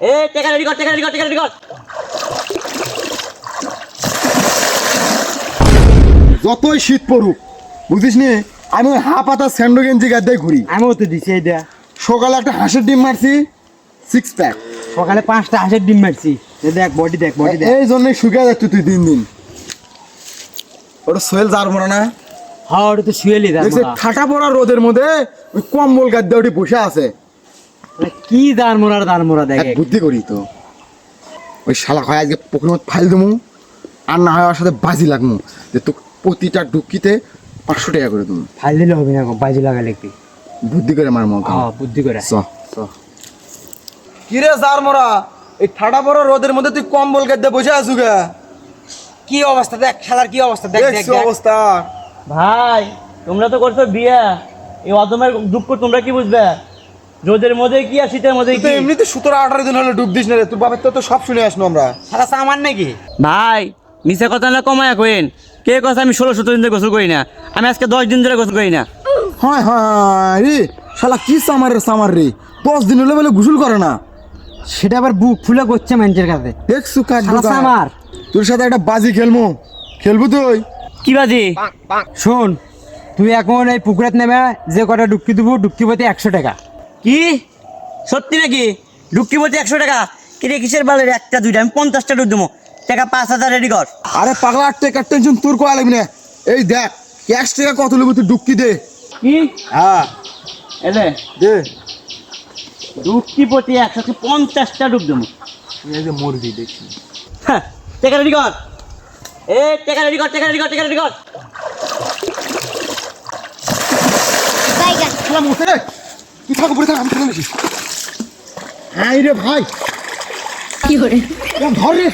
এ টাকা রেডি কর, টাকা রেডি কর, টাকা রেডি কর। যতই শীত পড়ুক বুঝিস নি, আমি ওই হাফ হাতা স্যান্ডো গেঞ্জি গাদ্দায় ঘুরি। আমিও তো দিছি এই দেয়া। সকালে একটা হাঁসের ডিম মারছি, 6 প্যাক। সকালে 5টা হাঁসের ডিম মারছি। এই দেখ বডি দেখ, বডি দেখ। এই জন্যই শুকিয়ে যাচ্ছ তুই দিন দিন। ওটা সোহেল যার মনে না, হ্যাঁ ওটা তো শুয়েলি দেখ। দেখছি ঠাটা পড়া রোদের মধ্যে ওই কম্বল গাদ্দা ওটি বসে আছে। কি দাঁড় মোড়া দেখ। এক বুদ্ধি করি তো, ওই শালা হয় আজকে পুকুরের মধ্যে ফাইল দেবো, আর না হয় ওর সাথে বাজি লাগবো, যে তো প্রতিটা ডুবকিতে 500 টাকা করে দেবো। ফাইল দিলে হবে না, বাজি লাগালে কি। বুদ্ধি করে মার মগ। হ্যাঁ বুদ্ধি করে। কিরে যার মোরা, এই ঠাডা বড় রোদের মধ্যে তুই কম্বল গাদ্দা বসে আছু গে? কি অবস্থা দেখ, খেলার কি অবস্থা দেখ দেখ দেখছি দেখ। অবস্থা। ভাই তোমরা তো করছো বিয়া, এই অদমের দুঃখ তোমরা কি বুঝবে? রোদের মধ্যে কি আর শীতের মধ্যে তুই কি? তো এমনিতে 17-18 দিন হলে ডুব দিস না রে, তোর বাপের তো সব শুনে আসনো আমরা। সারা সামান নাকি? ভাই মিছে কথা না কমায়া কইন। কে কথা আমি 16-17 দিন ধরে গোসল করি না, আমি আজকে 10 দিন ধরে গোসল করি না। হয় হয় রে শালা, কি সামার রে 10 দিন হলে বলে গোসল করে না। সেটা আবার বুক ফুলে করছে মানুষের কাছে। দেখছু কাট শালা সামার। তোর সাথে একটা বাজি খেলবো তুই? কি বাজি? শোন, তুই এখন এই পুকুরে নেমে যে কটা ডুবকি দেবো, ডুবকি প্রতি 100 টাকা। কি সত্যি নাকি? ডুবকি বলতে 100 টাকা? কিরে কিসের বালের একটা দুইটা? আমি 50টা ডুব দেবো, টাকা 5000 রেডি কর। আরে পাগলা, টাকা টেনশন তোর কোয়া লাগবে না। এই দেখ ক্যাশ টাকা কত নেবো, তুই ডুবকি দে। কি হ্যাঁ এলে দে। ডুবকি প্রতি 150টা ডুব দেবো। এই যে মুরগি দেখছি। হ্যাঁ, টাকা রেডি কর। এ টাকা রেডি কর, টাকা রেডি কর, টাকা রেডি কর। শালা মশে রে, তুই থাক উপরে থাক, আমি খেলে নিছি। হাই রে ভাই, কি করে ধর রে।